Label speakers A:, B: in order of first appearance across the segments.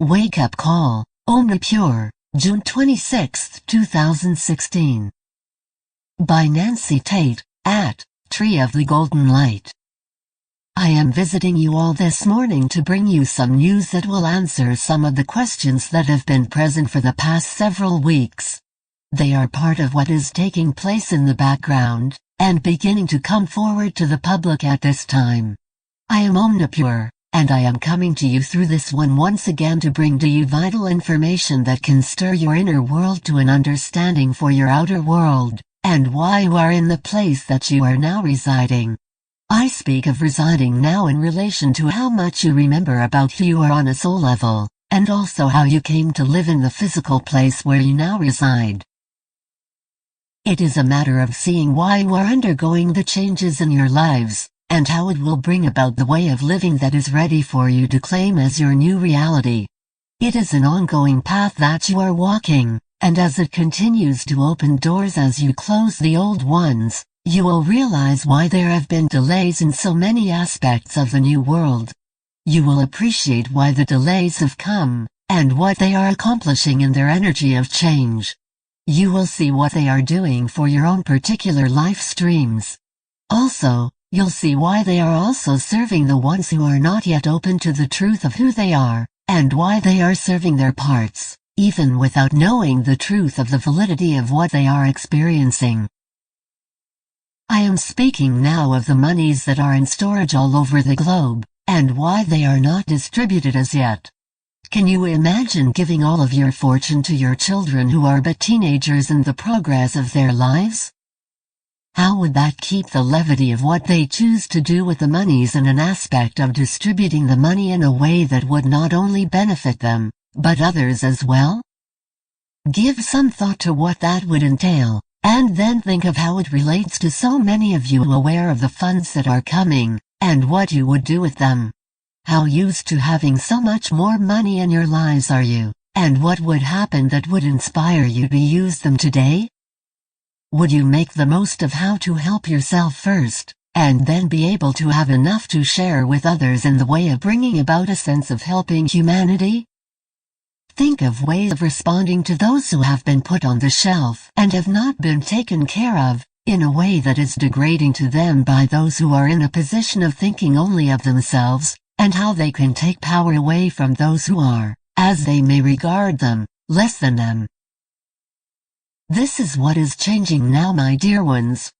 A: Wake Up Call, Ohmnipure, June 26, 2016. By Nancy Tate, at Tree of the Golden Light. I am visiting you all this morning to bring you some news that will answer some of the questions that have been present for the past several weeks. They are part of what is taking place in the background, and beginning to come forward to the public at this time. I am Ohmnipure, and I am coming to you through this one once again to bring to you vital information that can stir your inner world to an understanding for your outer world, and why you are in the place that you are now residing. I speak of residing now in relation to how much you remember about who you are on a soul level, and also how you came to live in the physical place where you now reside. It is a matter of seeing why you are undergoing the changes in your lives, and how it will bring about the way of living that is ready for you to claim as your new reality. It is an ongoing path that you are walking, and as it continues to open doors as you close the old ones, you will realize why there have been delays in so many aspects of the new world. You will appreciate why the delays have come, and what they are accomplishing in their energy of change. You will see what they are doing for your own particular life streams. Also, you'll see why they are also serving the ones who are not yet open to the truth of who they are, and why they are serving their parts, even without knowing the truth of the validity of what they are experiencing. I am speaking now of the monies that are in storage all over the globe, and why they are not distributed as yet. Can you imagine giving all of your fortune to your children who are but teenagers in the progress of their lives? How would that keep the levity of what they choose to do with the monies and an aspect of distributing the money in a way that would not only benefit them, but others as well? Give some thought to what that would entail, and then think of how it relates to so many of you aware of the funds that are coming, and what you would do with them. How used to having so much more money in your lives are you, and what would happen that would inspire you to use them today? Would you make the most of how to help yourself first, and then be able to have enough to share with others in the way of bringing about a sense of helping humanity? Think of ways of responding to those who have been put on the shelf and have not been taken care of, in a way that is degrading to them by those who are in a position of thinking only of themselves, and how they can take power away from those who are, as they may regard them, less than them. This is what is changing now, my dear ones.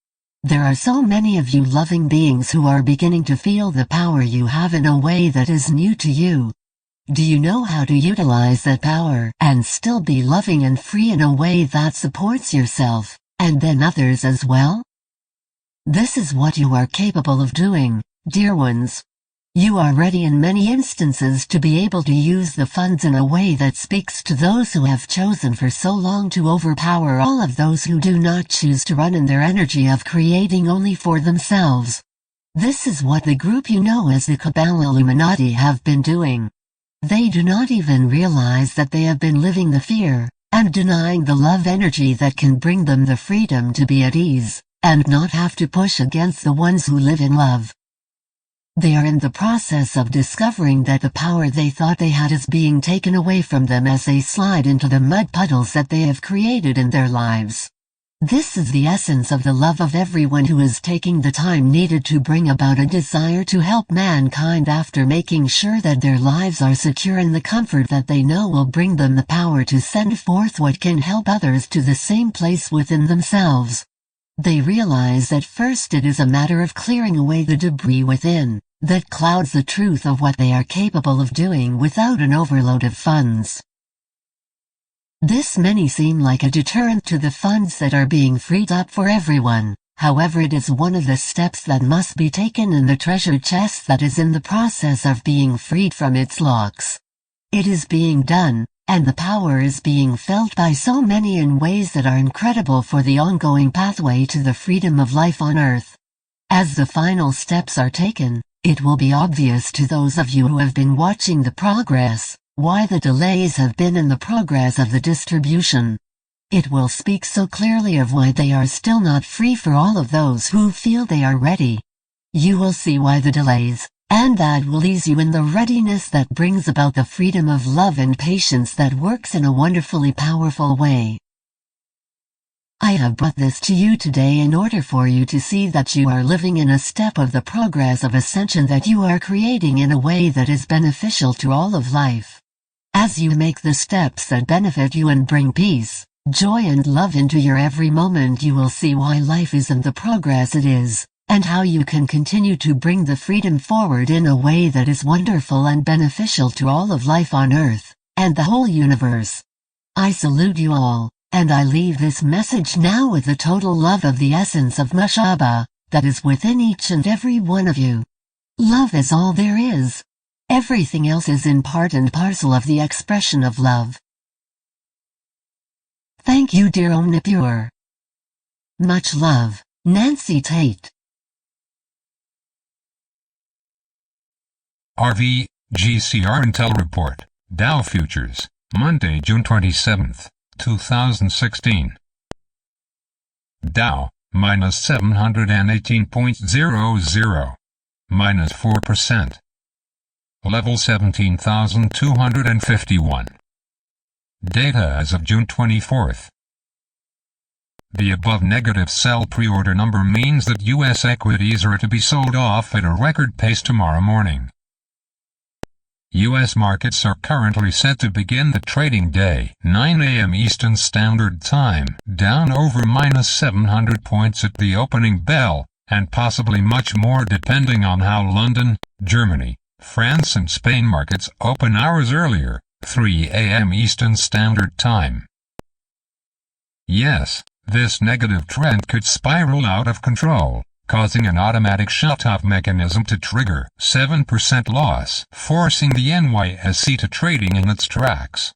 A: There are so many of you loving beings who are beginning to feel the power you have in a way that is new to you. Do you know how to utilize that power and still be loving and free in a way that supports yourself, and then others as well? This is what you are capable of doing, dear ones. You are ready in many instances to be able to use the funds in a way that speaks to those who have chosen for so long to overpower all of those who do not choose to run in their energy of creating only for themselves. This is what the group you know as the Kabbalah Illuminati have been doing. They do not even realize that they have been living the fear, and denying the love energy that can bring them the freedom to be at ease, and not have to push against the ones who live in love. They are in the process of discovering that the power they thought they had is being taken away from them as they slide into the mud puddles that they have created in their lives. This is the essence of the love of everyone who is taking the time needed to bring about a desire to help mankind after making sure that their lives are secure in the comfort that they know will bring them the power to send forth what can help others to the same place within themselves. They realize that first it is a matter of clearing away the debris within, that clouds the truth of what they are capable of doing without an overload of funds. This may seem like a deterrent to the funds that are being freed up for everyone, however it is one of the steps that must be taken in the treasure chest that is in the process of being freed from its locks. It is being done, and the power is being felt by so many in ways that are incredible for the ongoing pathway to the freedom of life on Earth. As the final steps are taken, it will be obvious to those of you who have been watching the progress, why the delays have been in the progress of the distribution. It will speak so clearly of why they are still not free for all of those who feel they are ready. You will see why the delays, and that will ease you in the readiness that brings about the freedom of love and patience that works in a wonderfully powerful way. I have brought this to you today in order for you to see that you are living in a step of the progress of ascension that you are creating in a way that is beneficial to all of life. As you make the steps that benefit you and bring peace, joy and love into your every moment, you will see why life is and the progress it is, and how you can continue to bring the freedom forward in a way that is wonderful and beneficial to all of life on Earth, and the whole universe. I salute you all, and I leave this message now with the total love of the essence of Mashaba, that is within each and every one of you. Love is all there is. Everything else is in part and parcel of the expression of love. Thank you, dear Ohmnipure. Much love, Nancy Tate.
B: RV, GCR Intel Report, Dow Futures, Monday, June 27, 2016. Dow, minus 718.00, minus 4%. Level 17,251. Data as of June 24. The above negative sell pre-order number means that U.S. equities are to be sold off at a record pace tomorrow morning. U.S. markets are currently set to begin the trading day, 9 a.m. Eastern Standard Time, down over minus 700 points at the opening bell, and possibly much more depending on how London, Germany, France and Spain markets open hours earlier, 3 a.m. Eastern Standard Time. Yes, this negative trend could spiral out of control, causing an automatic shut-off mechanism to trigger 7% loss, forcing the NYSE to trading in its tracks.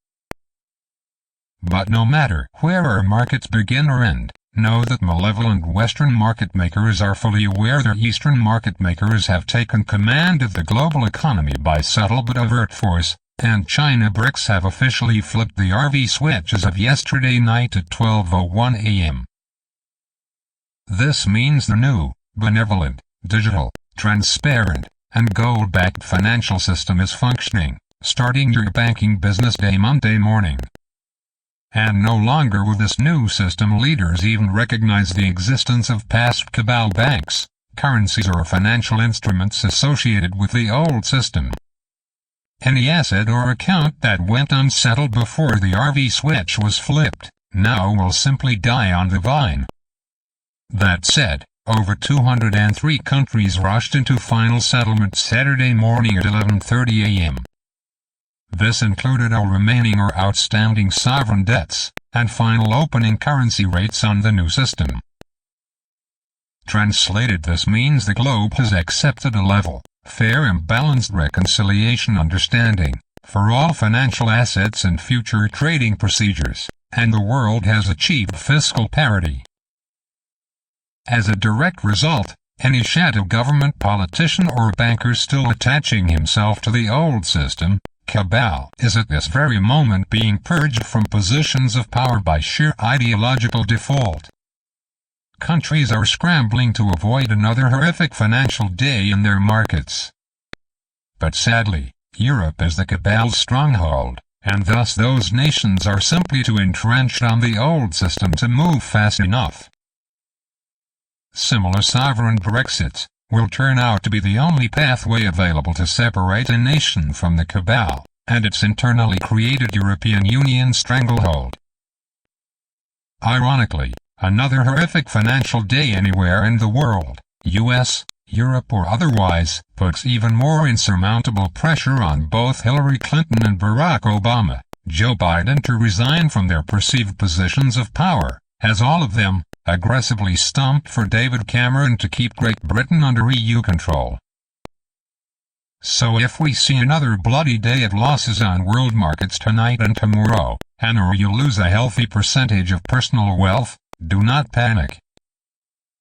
B: But no matter where our markets begin or end, know that malevolent Western market makers are fully aware that Eastern market makers have taken command of the global economy by subtle but overt force, and China BRICS have officially flipped the RV switch as of yesterday night at 12:01 a.m. This means the new, benevolent, digital, transparent, and gold-backed financial system is functioning, starting your banking business day Monday morning. And no longer will this new system leaders even recognize the existence of past cabal banks, currencies or financial instruments associated with the old system. Any asset or account that went unsettled before the RV switch was flipped, now will simply die on the vine. That said, over 203 countries rushed into final settlement Saturday morning at 11:30 a.m. This included all remaining or outstanding sovereign debts, and final opening currency rates on the new system. Translated, this means the globe has accepted a level, fair and balanced reconciliation understanding, for all financial assets and future trading procedures, and the world has achieved fiscal parity. As a direct result, any shadow government politician or banker still attaching himself to the old system, cabal, is at this very moment being purged from positions of power by sheer ideological default. Countries are scrambling to avoid another horrific financial day in their markets. But sadly, Europe is the cabal's stronghold, and thus those nations are simply too entrenched on the old system to move fast enough. Similar sovereign Brexit will turn out to be the only pathway available to separate a nation from the cabal and its internally created European Union stranglehold. Ironically, another horrific financial day anywhere in the world, US, Europe or otherwise, puts even more insurmountable pressure on both Hillary Clinton and Barack Obama, Joe Biden to resign from their perceived positions of power, as all of them aggressively stumped for David Cameron to keep Great Britain under EU control. So if we see another bloody day of losses on world markets tonight and tomorrow, and or you lose a healthy percentage of personal wealth, do not panic.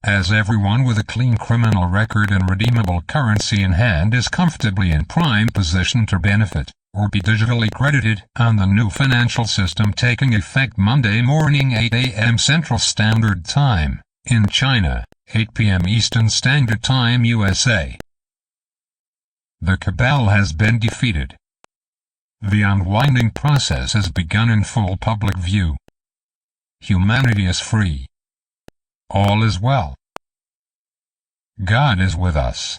B: As everyone with a clean criminal record and redeemable currency in hand is comfortably in prime position to benefit, or be digitally credited, on the new financial system taking effect Monday morning 8 a.m. Central Standard Time, in China, 8 p.m. Eastern Standard Time USA. The cabal has been defeated. The unwinding process has begun in full public view. Humanity is free. All is well. God is with us.